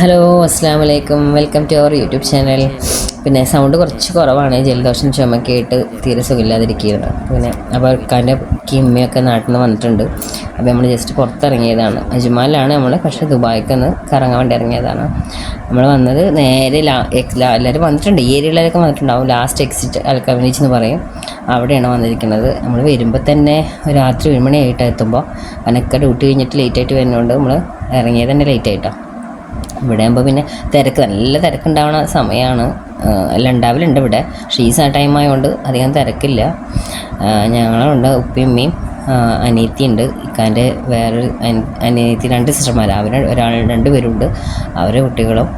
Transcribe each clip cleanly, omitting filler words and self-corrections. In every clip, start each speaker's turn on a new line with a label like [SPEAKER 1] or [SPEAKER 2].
[SPEAKER 1] Hello, അസ്സാം വലൈക്കും. Welcome to our YouTube channel. പിന്നെ സൗണ്ട് കുറച്ച് കുറവാണ്, ജലദോഷം ചുമയൊക്കെ ആയിട്ട് തീരെ സുഖമില്ലാതിരിക്കുകയാണ്. പിന്നെ അപ്പോൾ ഇക്കാൻ്റെ കിമ്മയൊക്കെ നാട്ടിൽ നിന്ന് വന്നിട്ടുണ്ട്. അപ്പോൾ നമ്മൾ ജസ്റ്റ് പുറത്തിറങ്ങിയതാണ്. അജ്മാലിലാണ് നമ്മൾ, പക്ഷേ ദുബായിക്കൊന്ന് കറങ്ങാൻ വേണ്ടി ഇറങ്ങിയതാണ്. നമ്മൾ വന്നത് നേരെ എല്ലാവരും വന്നിട്ടുണ്ട്, ഈ ഏരിയയിലൊക്കെ വന്നിട്ടുണ്ടാവും. ലാസ്റ്റ് എക്സിറ്റ് അൽക്കവനീച്ച് എന്ന് പറയും, അവിടെയാണ് വന്നിരിക്കുന്നത്. നമ്മൾ വരുമ്പോൾ തന്നെ രാത്രി 1 മണിയായിട്ട് എത്തുമ്പോൾ, അനക്ക ഡ്യൂട്ടി കഴിഞ്ഞിട്ട് ലേറ്റായിട്ട് വരുന്നതുകൊണ്ട് നമ്മൾ ഇറങ്ങിയത് തന്നെ ലേറ്റായിട്ടാണ്. ഇവിടെ ആകുമ്പോൾ പിന്നെ നല്ല തിരക്കുണ്ടാവുന്ന സമയമാണ്. എല്ലാം ഉണ്ടാവലുണ്ട് ഇവിടെ, പക്ഷേ ഈ ടൈം ആയതുകൊണ്ട് അധികം തിരക്കില്ല. ഞങ്ങളുണ്ട്, ഉപ്പയും ഉമ്മയും അനിയത്തിയുണ്ട്. ഇക്കാൻ്റെ വേറൊരു അനിയത്തി, 2 സിസ്റ്റർമാർ, അവർ 2 പേരുണ്ട്. അവരുടെ കുട്ടികളും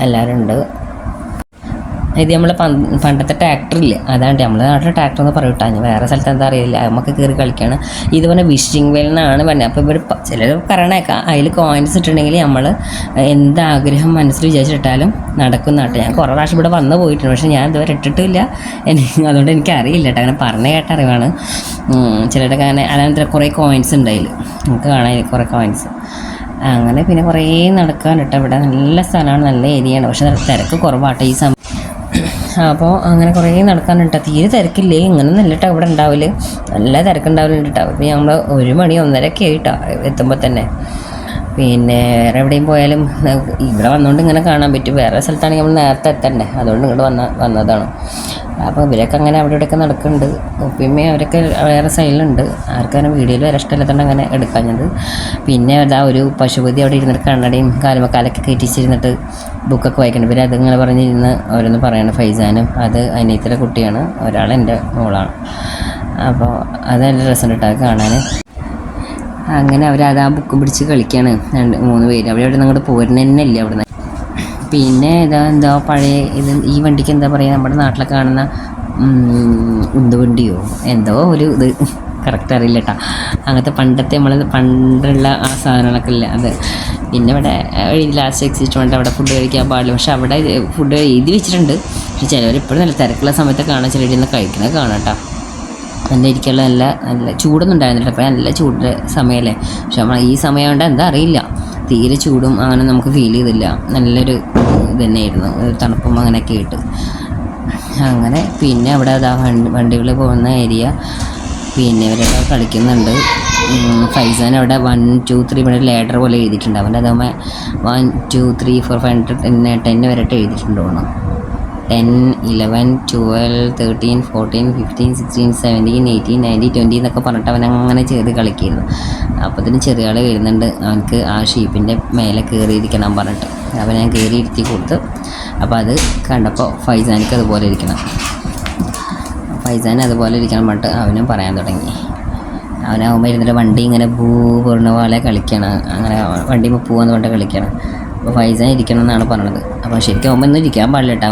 [SPEAKER 1] എല്ലാവരും ഉണ്ട്. ഇത് നമ്മളെ പണ്ടത്തെ ട്രാക്ടറില്ലേ, അതാണ്ട് നമ്മളെ നാട്ടിലെ ട്രാക്ടർ എന്ന് പറയൂട്ടാ. ഞാൻ വേറെ സ്ഥലത്ത് എന്താ അറിയില്ല, നമുക്ക് കയറി കളിക്കുകയാണ്. ഇത് പറഞ്ഞാൽ വിഷിംഗ് വെൽ എന്നാണ് പറഞ്ഞത്. അപ്പോൾ ഇവർ ചിലർ പറയണേക്കാം, അതിൽ കോയിൻസ് ഇട്ടിട്ടുണ്ടെങ്കിൽ നമ്മൾ എന്താഗ്രഹം മനസ്സിൽ വിചാരിച്ചിട്ടാലും നടക്കും നാട്ട്. ഞാൻ കുറേ പ്രാവശ്യം ഇവിടെ വന്ന് പോയിട്ടുണ്ട്, പക്ഷേ ഞാൻ ഇതുവരെ ഇട്ടിട്ടില്ല. അതുകൊണ്ട് എനിക്കറിയില്ല കേട്ടോ, അങ്ങനെ പറഞ്ഞ കേട്ട അറിവാണ്. ചിലരുടെ അങ്ങനെ അല്ലാതെ കുറേ കോയിൻസ് ഉണ്ട് അതിൽ, നമുക്ക് കാണാൻ കുറേ കോയിൻസ്. അങ്ങനെ പിന്നെ കുറേ നടക്കാൻ കേട്ടോ. ഇവിടെ നല്ല സ്ഥലമാണ്, നല്ല ഏരിയയാണ്, പക്ഷേ തിരക്ക് കുറവാട്ടോ ഈ സമയം. അപ്പോൾ അങ്ങനെ കുറേ നടക്കാനുണ്ട്. തീരെ തിരക്കില്ലേ, ഇങ്ങനെ നല്ലിട്ടോ ഇവിടെ ഉണ്ടാവില്ല, നല്ല തിരക്കുണ്ടാവലുണ്ട് കേട്ടോ. അപ്പോൾ നമ്മൾ 1 മണി 1:30 ആയിട്ടോ എത്തുമ്പോൾ തന്നെ. പിന്നെ വേറെ എവിടെയും പോയാലും ഇവിടെ വന്നുകൊണ്ട് ഇങ്ങനെ കാണാൻ പറ്റും. വേറെ സ്ഥലത്താണെങ്കിൽ നമ്മൾ നേരത്തെ എത്തണ്ടേ, അതുകൊണ്ട് ഇങ്ങോട്ട് വന്നതാണ്. അപ്പോൾ ഇവരൊക്കെ അങ്ങനെ അവിടെ ഇവിടെയൊക്കെ നടക്കുന്നുണ്ട്. ഉപ്പിയമ്മയും അവരൊക്കെ വേറെ സൈഡിലുണ്ട്. ആർക്കങ്ങനെ വീഡിയോയിൽ വരെ ഇഷ്ടമില്ലാത്തതുകൊണ്ട് അങ്ങനെ എടുക്കാഞ്ഞത്. പിന്നെ അതാ ഒരു പശുപതി അവിടെ ഇരുന്നിട്ട് കണ്ണടയും കാലൊക്കെ കയറ്റിച്ചിരുന്നിട്ട് ബുക്കൊക്കെ വായിക്കുന്നുണ്ട്. പിന്നെ അതിങ്ങനെ പറഞ്ഞിരുന്ന് ഓരോന്ന് പറയണം. ഫൈസാനും അത് അനിയത്തിയുടെ കുട്ടിയാണ്, ഒരാൾ എൻ്റെ മോളാണ്. അപ്പോൾ അത് നല്ല രസമുണ്ട് കേട്ടോ അത് കാണാൻ. അങ്ങനെ അവരത് ആ ബുക്ക് പിടിച്ച് കളിക്കുകയാണ് 2-3 പേര്. അവിടെ അങ്ങോട്ട് പോരുന്ന തന്നെ ഇല്ല അവിടെ നിന്ന്. പിന്നെ എന്താ പഴയ ഈ വണ്ടിക്ക് എന്താ പറയുക, നമ്മുടെ നാട്ടിലൊക്കെ കാണുന്ന ഉന്തുവണ്ടിയോ എന്തോ ഒരു ഇത് കറക്റ്റ് അറിയില്ല കേട്ടോ. അങ്ങനത്തെ പണ്ടുള്ള ആ സാധനങ്ങളൊക്കെ ഇല്ല അത്. പിന്നെ ഇവിടെ ലാസ്റ്റ് എക്സിറ്റ് വേണ്ട അവിടെ ഫുഡ് കഴിക്കാൻ പാടില്ല, പക്ഷെ അവിടെ ഫുഡ് എഴുതി വെച്ചിട്ടുണ്ട്. പക്ഷെ ചിലവർ ഇപ്പോഴും നല്ല തിരക്കുള്ള സമയത്ത് കാണാൻ, ചിലർ ഇന്ന് കഴിക്കുന്നത് കാണാം കേട്ടോ. നല്ല ഇരിക്കാനുള്ള നല്ല ചൂടൊന്നും ഉണ്ടായിരുന്നില്ല, അപ്പോൾ നല്ല ചൂടിൻ്റെ സമയമല്ലേ. പക്ഷെ നമ്മൾ ഈ സമയം കൊണ്ട് എന്താ അറിയില്ല, തീരെ ചൂടും അങ്ങനെ നമുക്ക് ഫീൽ ചെയ്തില്ല. നല്ലൊരു ഇത് തന്നെയായിരുന്നു, തണുപ്പും അങ്ങനെയൊക്കെ ആയിട്ട്. അങ്ങനെ പിന്നെ അവിടെ അതാ വണ്ടികൾ പോകുന്ന ഏരിയ. പിന്നെ ഇവരൊക്കെ കളിക്കുന്നുണ്ട്. ഫൈസാൻ അവിടെ 1 2 3 ഇവിടെ ലേഡർ പോലെ എഴുതിയിട്ടുണ്ട്. അവൻ്റെ അതാകുമ്പോൾ 1 2 3 4 5 10 വരെയിട്ട് എഴുതിയിട്ടുണ്ട് തോന്നുന്നു. 10 11 12 13 14 15 16 17 18 19 20 എന്നൊക്കെ പറഞ്ഞിട്ട് അവൻ അങ്ങനെ ചെയ്ത് കളിക്കായിരുന്നു. അപ്പോഴത്തേനും ചെറിയ ആൾ വരുന്നുണ്ട്, അവനക്ക് ആ ഷീപ്പിൻ്റെ മേലെ കയറിയിരിക്കണം പറഞ്ഞിട്ട്. അപ്പോൾ ഞാൻ കയറി ഇരുത്തി കൊടുത്ത്. അപ്പോൾ അത് കണ്ടപ്പോൾ ഫൈസാനിക്ക് അതുപോലെ ഇരിക്കണം, ഫൈസാൻ അതുപോലെ ഇരിക്കണം പറഞ്ഞിട്ട് അവനും പറയാൻ തുടങ്ങി. അവനാകുമ്പോൾ ഇരുന്നിട്ട് വണ്ടി ഇങ്ങനെ പൂർണ്ണ പോലെ കളിക്കണം, അങ്ങനെ വണ്ടി പോവാന്ന് പറഞ്ഞിട്ട് കളിക്കണം. അപ്പോൾ ഫൈസാൻ ഇരിക്കണം എന്നാണ് പറഞ്ഞത്. അപ്പോൾ ശരിക്കും അവൻ ഒന്നും ഇരിക്കാൻ പാടില്ല കേട്ടോ.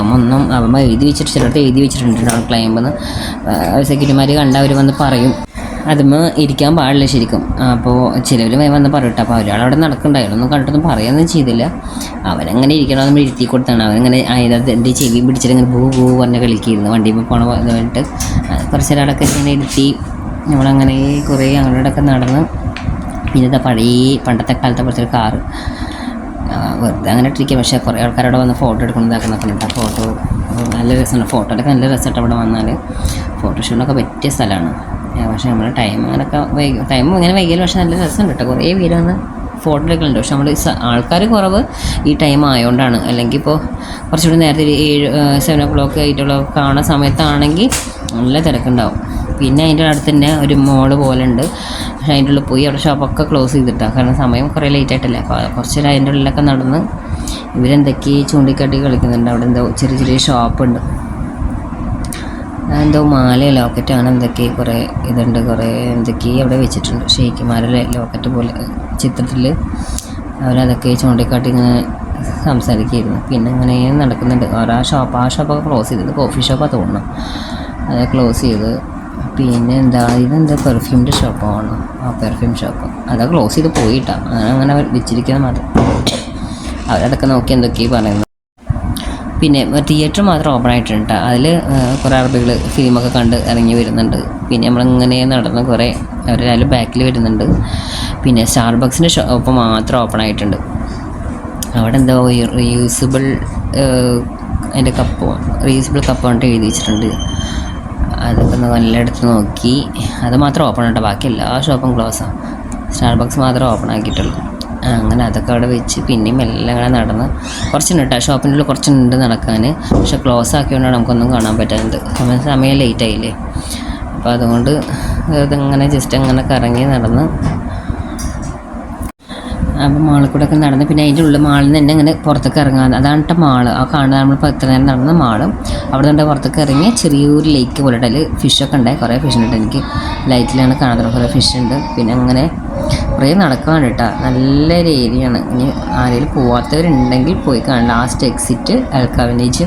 [SPEAKER 1] അവൻ എഴുതി വെച്ചിട്ട് ചിലടത്ത് എഴുതി വെച്ചിട്ടുണ്ട് ക്ലൈമ്പെന്ന്. സെക്യൂരിറ്റിമാർ കണ്ട അവർ വന്ന് പറയും അതുമ്പോൾ ഇരിക്കാൻ പാടില്ല ശരിക്കും. അപ്പോൾ ചിലവർ വന്ന് പറയും കേട്ടോ. അപ്പോൾ ഒരാളവിടെ നടക്കുന്നുണ്ടായിരുന്നു, ഒന്നും കണ്ടിട്ടൊന്നും പറയുകയൊന്നും ചെയ്തില്ല. അവനങ്ങനെ ഇരിക്കണം, നമ്മൾ ഇരുത്തി കൊടുത്താണ്. അവനങ്ങനെ എൻ്റെ ചെവി പിടിച്ചിട്ട് ഇങ്ങനെ ഭൂ പറഞ്ഞ് കളിക്കിയിരുന്നു വണ്ടിയിൽ പോണ പറഞ്ഞിട്ട്. കുറച്ചൊരാളൊക്കെ ഇങ്ങനെ ഇരുത്തി നമ്മളങ്ങനെ കുറേ അങ്ങോട്ടൊക്കെ നടന്ന്. പിന്നെ പണ്ടത്തെ കാലത്തെ കുറച്ചൊരു കാറ് വെറുതെ അങ്ങനെ ഇട്ടിരിക്കുക. പക്ഷേ കുറേ ആൾക്കാരവിടെ വന്ന് ഫോട്ടോ എടുക്കുന്നതാക്കുന്നൊക്കെ കേട്ടോ. ഫോട്ടോ നല്ല രസമാണ്, ഫോട്ടോയിലൊക്കെ നല്ല രസമായിട്ട് അവിടെ വന്നാൽ ഫോട്ടോഷൂട്ടിനൊക്കെ പറ്റിയ സ്ഥലമാണ്. പക്ഷേ നമ്മൾ ടൈം ഇങ്ങനെ വൈകിയാലും പക്ഷേ നല്ല രസമുണ്ട് കേട്ടോ. കുറേ പേര് വന്ന് ഫോട്ടോ എടുക്കലുണ്ട്. പക്ഷെ നമ്മൾ ആൾക്കാർ കുറവ് ഈ ടൈം ആയതുകൊണ്ടാണ്. അല്ലെങ്കിൽ ഇപ്പോൾ കുറച്ചുകൂടി നേരത്തെ 7 o'clock 8 o'clock കാണുന്ന സമയത്താണെങ്കിൽ നല്ല തിരക്കുണ്ടാവും. പിന്നെ അതിൻ്റെ അടുത്ത് തന്നെ ഒരു മോള് പോലെ ഉണ്ട്, പക്ഷേ അതിൻ്റെ ഉള്ളിൽ പോയി അവിടെ ഷോപ്പൊക്കെ ക്ലോസ് ചെയ്തിട്ടാണ്, കാരണം സമയം കുറേ ലേറ്റ് ആയിട്ടല്ലേ. അപ്പോൾ കുറച്ച് അതിൻ്റെ ഉള്ളിലൊക്കെ നടന്ന് ഇവരെന്തൊക്കെ ചൂണ്ടിക്കാട്ടി കളിക്കുന്നുണ്ട്. അവിടെ എന്തോ ചെറിയ ഷോപ്പുണ്ട്, എന്തോ മാല ലോക്കറ്റ് അങ്ങനെ എന്തൊക്കെ കുറേ ഇതുണ്ട്. കുറേ എന്തൊക്കെ അവിടെ വെച്ചിട്ടുണ്ട്, ഷെയ്ഖിമാരുടെ ലോക്കറ്റ് പോലെ ചിത്രത്തിൽ. അവരതൊക്കെ ചൂണ്ടിക്കാട്ടി ഇങ്ങനെ സംസാരിക്കുകയായിരുന്നു. പിന്നെ ഇങ്ങനെ നടക്കുന്നുണ്ട്. ആ ഷോപ്പൊക്കെ ക്ലോസ് ചെയ്തത്, കോഫി ഷോപ്പാണ് തോന്നുന്നു, അത് ക്ലോസ് ചെയ്ത്. പിന്നെ ഇതെന്താ പെർഫ്യൂമിൻ്റെ ഷോപ്പാണ്, ആ പെർഫ്യൂം ഷോപ്പ് അതാ ക്ലോസ് ചെയ്ത് പോയിട്ടാണ്. അങ്ങനെ വെച്ചിരിക്കുന്നത് മാത്രം. അവരതൊക്കെ നോക്കി എന്തൊക്കെയാണ് പറയുന്നത്. പിന്നെ തിയേറ്റർ മാത്രം ഓപ്പൺ ആയിട്ടുണ്ട്. അതിൽ കുറേ അറബികൾ ഫിലിമൊക്കെ കണ്ട് ഇറങ്ങി വരുന്നുണ്ട്. പിന്നെ നമ്മളിങ്ങനെ നടന്ന് കുറേ അവരെല്ലാവരും ബാക്കിൽ വരുന്നുണ്ട്. പിന്നെ സ്റ്റാർബക്സിൻ്റെ ഷോപ്പ് മാത്രം ഓപ്പൺ ആയിട്ടുണ്ട്. അവിടെ എന്തോ റീയൂസബിൾ അതിൻ്റെ കപ്പ് റീയൂസബിൾ കപ്പ് കൊണ്ട് എഴുതി വെച്ചിട്ടുണ്ട്. അതൊക്കെ ഒന്ന് നല്ലെടുത്ത് നോക്കി. അത് മാത്രം ഓപ്പൺ ആട്ടോ, ബാക്കി എല്ലാ ഷോപ്പും ക്ലോസാണ്. സ്റ്റാർബക്സ് മാത്രമേ ഓപ്പൺ ആക്കിയിട്ടുള്ളൂ. അങ്ങനെ അതൊക്കെ അവിടെ വെച്ച് പിന്നെയും എല്ലാം ഇങ്ങനെ നടന്ന് കുറച്ചുണ്ട് കേട്ടോ, ഷോപ്പിൻ്റെ ഉള്ളിൽ കുറച്ചുണ്ട് നടക്കാൻ. പക്ഷെ ക്ലോസ് ആക്കിയോണ്ടാണ് നമുക്കൊന്നും കാണാൻ പറ്റുന്നത്. സമയം ലേറ്റ് ആയില്ലേ, അപ്പോൾ അതുകൊണ്ട് ഇതിങ്ങനെ ജസ്റ്റ് അങ്ങനെ കറങ്ങി നടന്ന് അപ്പോൾ മാളിൽ കൂടെ ഒക്കെ നടന്ന് പിന്നെ അതിൻ്റെ ഉള്ളിൽ മാളിൽ നിന്ന് തന്നെ ഇങ്ങനെ പുറത്തേക്ക് ഇറങ്ങാൻ, അതാണ് കേട്ടോ മാള്. ആ കാണുന്നത് നമ്മളിപ്പോൾ എത്ര നേരം നടന്ന മാളും. അവിടെ നിന്ന് പുറത്തേക്ക് ഇറങ്ങി ചെറിയൊരു ലേക്ക് പോലെ അതിൽ ഫിഷൊക്കെ ഉണ്ടായി, കുറേ ഫിഷ് ഉണ്ട്. എനിക്ക് ലൈറ്റിലാണ് കാണുന്നത്, കുറേ ഫിഷ് ഉണ്ട്. പിന്നെ അങ്ങനെ കുറേ നടക്കാണ് കേട്ടോ, നല്ലൊരു ഏരിയയാണ്. ഇനി ആരെങ്കിലും പോവാത്തവരുണ്ടെങ്കിൽ പോയി കാണാം. ലാസ്റ്റ് എക്സിറ്റ് അൽക്കാവിനേജ്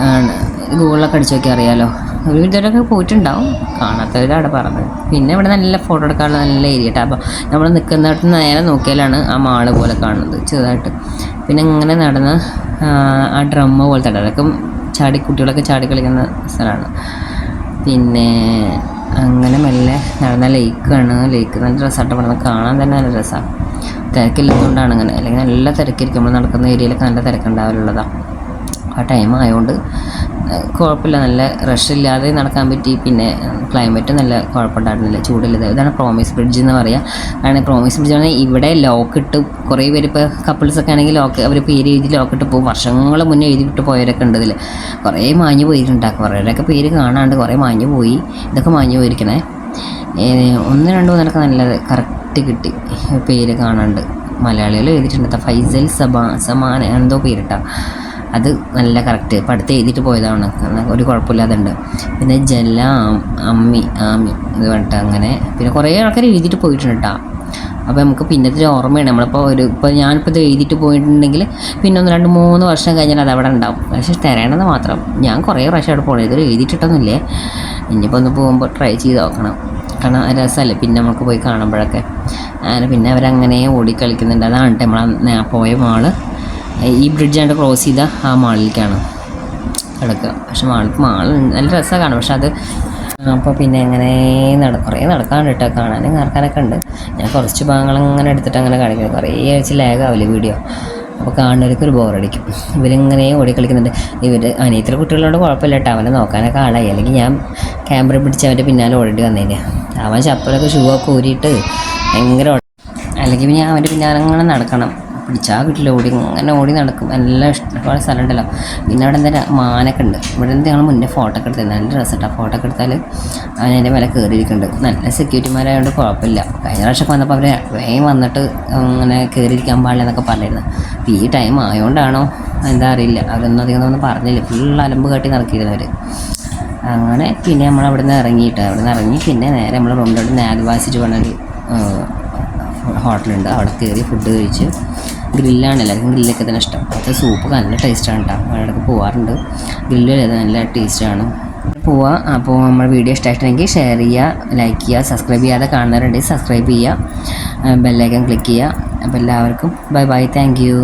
[SPEAKER 1] ആണ്. ഗൂഗിളിലൊക്കെ അടിച്ച് നോക്കി അറിയാമല്ലോ. ഒരു വിധമൊക്കെ പോയിട്ടുണ്ടാവും, കാണാത്തവരവിടെ പറഞ്ഞത്. പിന്നെ ഇവിടെ നല്ല ഫോട്ടോ എടുക്കാനുള്ള നല്ല ഏരിയ കേട്ടോ. അപ്പോൾ നമ്മൾ നിൽക്കുന്നിടത്ത് നേരെ നോക്കിയാലാണ് ആ മാള് പോലെ കാണുന്നത് ചെറുതായിട്ട്. പിന്നെ ഇങ്ങനെ നടന്ന് ആ ഡ്രമ്മ് പോലത്തെ അതൊക്കെ കുട്ടികളൊക്കെ ചാടി കളിക്കുന്ന സ്ഥലമാണ്. പിന്നെ അങ്ങനെ മെല്ലെ നടന്ന ലേക്കാണ്. ലേക്ക് നല്ല രസമായിട്ട് ഇവിടെ നിന്ന് കാണാൻ തന്നെ നല്ല രസമാണ്. തിരക്കില്ലാത്തതുകൊണ്ടാണ് അങ്ങനെ, അല്ലെങ്കിൽ നല്ല തിരക്കിരിക്കും. നമ്മൾ നടക്കുന്ന ഏരിയയിലൊക്കെ നല്ല തിരക്കുണ്ടാവലുള്ളതാണ്. ആ ടൈം ആയതുകൊണ്ട് കുഴപ്പമില്ല, നല്ല റഷ് ഇല്ലാതെ നടക്കാൻ പറ്റി. പിന്നെ ക്ലൈമറ്റ് നല്ല കുഴപ്പമുണ്ടായിരുന്നില്ല, ചൂടില്ല. ഇതാണ് പ്രോമിസ് ബ്രിഡ്ജ് എന്ന് പറയുക. കാരണം പ്രോമിസ് ബ്രിഡ്ജ് ആണെങ്കിൽ ഇവിടെ ലോക്കിട്ട് കുറേ പേര് ഇപ്പോൾ കപ്പിൾസൊക്കെ ആണെങ്കിൽ അവർ പേര് എഴുതി ലോക്കിട്ട് പോകും. വർഷങ്ങൾ മുന്നേ എഴുതി വിട്ട് പോയവരൊക്കെ ഉണ്ട് ഇതിൽ. കുറേ മാഞ്ഞു പോയിട്ടുണ്ടാക്കും, കുറേയൊക്കെ പേര് കാണാണ്ട് കുറേ മാഞ്ഞു പോയി. ഇതൊക്കെ മാഞ്ഞു പോയിരിക്കണേ. 1, 2, 3 നല്ലത് കറക്റ്റ് കിട്ടി പേര് കാണാണ്ട്. മലയാളികൾ എഴുതിയിട്ടുണ്ട്, ഫൈസൽ സമാൻ എന്തോ പേരിട്ടാ, അത് നല്ല കറക്റ്റ്. ഇപ്പം അടുത്ത് എഴുതിയിട്ട് പോയതാണ്, ഒരു കുഴപ്പമില്ലാതുണ്ട്. പിന്നെ ആമി ഇത് പറഞ്ഞിട്ട് അങ്ങനെ പിന്നെ കുറേ ആൾക്കാർ എഴുതിയിട്ട് പോയിട്ടുണ്ട് കേട്ടോ. അപ്പോൾ നമുക്ക് പിന്നത്തെ ഒരു ഓർമ്മയാണ്. ഇപ്പോൾ ഞാനിപ്പോൾ ഇത് എഴുതിയിട്ട് പോയിട്ടുണ്ടെങ്കിൽ പിന്നെ 1, 2, 3 വർഷം കഴിഞ്ഞാൽ അത് അവിടെ ഉണ്ടാവും. പക്ഷേ തരേണ്ടത് മാത്രം. ഞാൻ കുറേ പ്രാവശ്യം അവിടെ പോകണം, ഇതൊരു എഴുതിയിട്ടൊന്നുമില്ലേ. ഇനിയിപ്പോൾ ഒന്ന് പോകുമ്പോൾ ട്രൈ ചെയ്ത് നോക്കണം, കാരണം രസമല്ലേ പിന്നെ നമുക്ക് പോയി കാണുമ്പോഴൊക്കെ. അങ്ങനെ പിന്നെ അവരങ്ങനെ ഓടിക്കളിക്കുന്നുണ്ട്. അതാണ് കേട്ടോ നമ്മൾ പോയ മാള്. ഈ ബ്രിഡ്ജാണ്ട് ക്രോസ് ചെയ്ത ആ മാളിലേക്കാണ് കിടക്കുക. പക്ഷെ മാൾ നല്ല രസമാണ് കാണും. പക്ഷെ അത് അപ്പോൾ പിന്നെ അങ്ങനെ കുറേ നടക്കാണ്ട് കേട്ടോ, കാണാനും നടക്കാനൊക്കെ ഉണ്ട്. ഞാൻ കുറച്ച് ഭാഗങ്ങൾ അങ്ങനെ എടുത്തിട്ട് അങ്ങനെ കാണിക്കുന്നത്, കുറേ വെച്ച് ലാഗാവില്ലേ വീഡിയോ. അപ്പോൾ കാണുന്നവർക്ക് ഒരു ബോറടിക്കും. ഇവരിങ്ങനെ ഓടിക്കളിക്കുന്നുണ്ട്. അനിയത്തിലെ കുട്ടികളോട് കുഴപ്പമില്ല കേട്ടോ, അവനെ നോക്കാനൊക്കെ ആളായി. അല്ലെങ്കിൽ ഞാൻ ക്യാമറ പിടിച്ച് അവൻ്റെ പിന്നാലെ ഓടേണ്ടി വന്നേനെ. അവൻ ചപ്പലൊക്കെ ഷൂ ഒക്കെ ഊരിയിട്ട് ഭയങ്കര അല്ലെങ്കിൽ പിന്നെ അവൻ്റെ പിന്നാലെ അങ്ങനെ നടക്കണം. പിടിച്ചാൽ കിട്ടില്ല, അങ്ങനെ ഓടി നടക്കും. എല്ലാം ഇഷ്ടംപോലെ സ്ഥലം ഉണ്ടല്ലോ. പിന്നെ അവിടെ എന്തായാലും മാനൊക്കെ ഉണ്ട്. ഇവിടെ ഞങ്ങൾ മുന്നേ ഫോട്ടോ ഒക്കെ എടുത്തത് നല്ല രസമായിട്ടാണ്. ഫോട്ടോ ഒക്കെ എടുത്താൽ അവൻ അതിൻ്റെ മേലെ കയറിയിരിക്കുന്നുണ്ട്. നല്ല സെക്യൂരിറ്റിമാരായതുകൊണ്ട് കുഴപ്പമില്ല. കഴിഞ്ഞ പ്രാവശ്യമൊക്കെ വന്നപ്പോൾ അവർ വേഗം വന്നിട്ട് അങ്ങനെ കയറിയിരിക്കാൻ പാടില്ല എന്നൊക്കെ പറഞ്ഞിരുന്നു. അപ്പോൾ ഈ ടൈം ആയതുകൊണ്ടാണോ എന്താ അറിയില്ല, അതൊന്നും അധികം പറഞ്ഞില്ല. ഫുൾ അലമ്പ് കാട്ടി നടക്കിയിരുന്നവർ. അങ്ങനെ പിന്നെ നമ്മൾ അവിടെ നിന്ന് ഇറങ്ങി പിന്നെ നേരെ നമ്മൾ റൂമിലോട്ട് നാദ്വാസിറ്റ് പറഞ്ഞൊരു ഹോട്ടലുണ്ട്. അവിടെ കയറി ഫുഡ് കഴിച്ച്. ഗ്രില്ലാണ്, എല്ലാവർക്കും ഗ്രില്ലൊക്കെ തന്നെ ഇഷ്ടം. അവിടുത്തെ സൂപ്പ് നല്ല ടേസ്റ്റാണ് കേട്ടോ. അവിടെയൊക്കെ പോകാറുണ്ട്. ഗ്രില്ല് നല്ല ടേസ്റ്റാണ്. പോവുക. അപ്പോൾ നമ്മുടെ വീഡിയോ ഇഷ്ടമായിട്ടുണ്ടെങ്കിൽ ഷെയർ ചെയ്യുക, ലൈക്ക് ചെയ്യുക, സബ്സ്ക്രൈബ് ചെയ്യാതെ കാണുന്നവരുണ്ടെങ്കിൽ സബ്സ്ക്രൈബ് ചെയ്യുക, ബെല്ലൈക്കൺ ക്ലിക്ക് ചെയ്യുക. അപ്പോൾ എല്ലാവർക്കും ബൈ, താങ്ക് യു.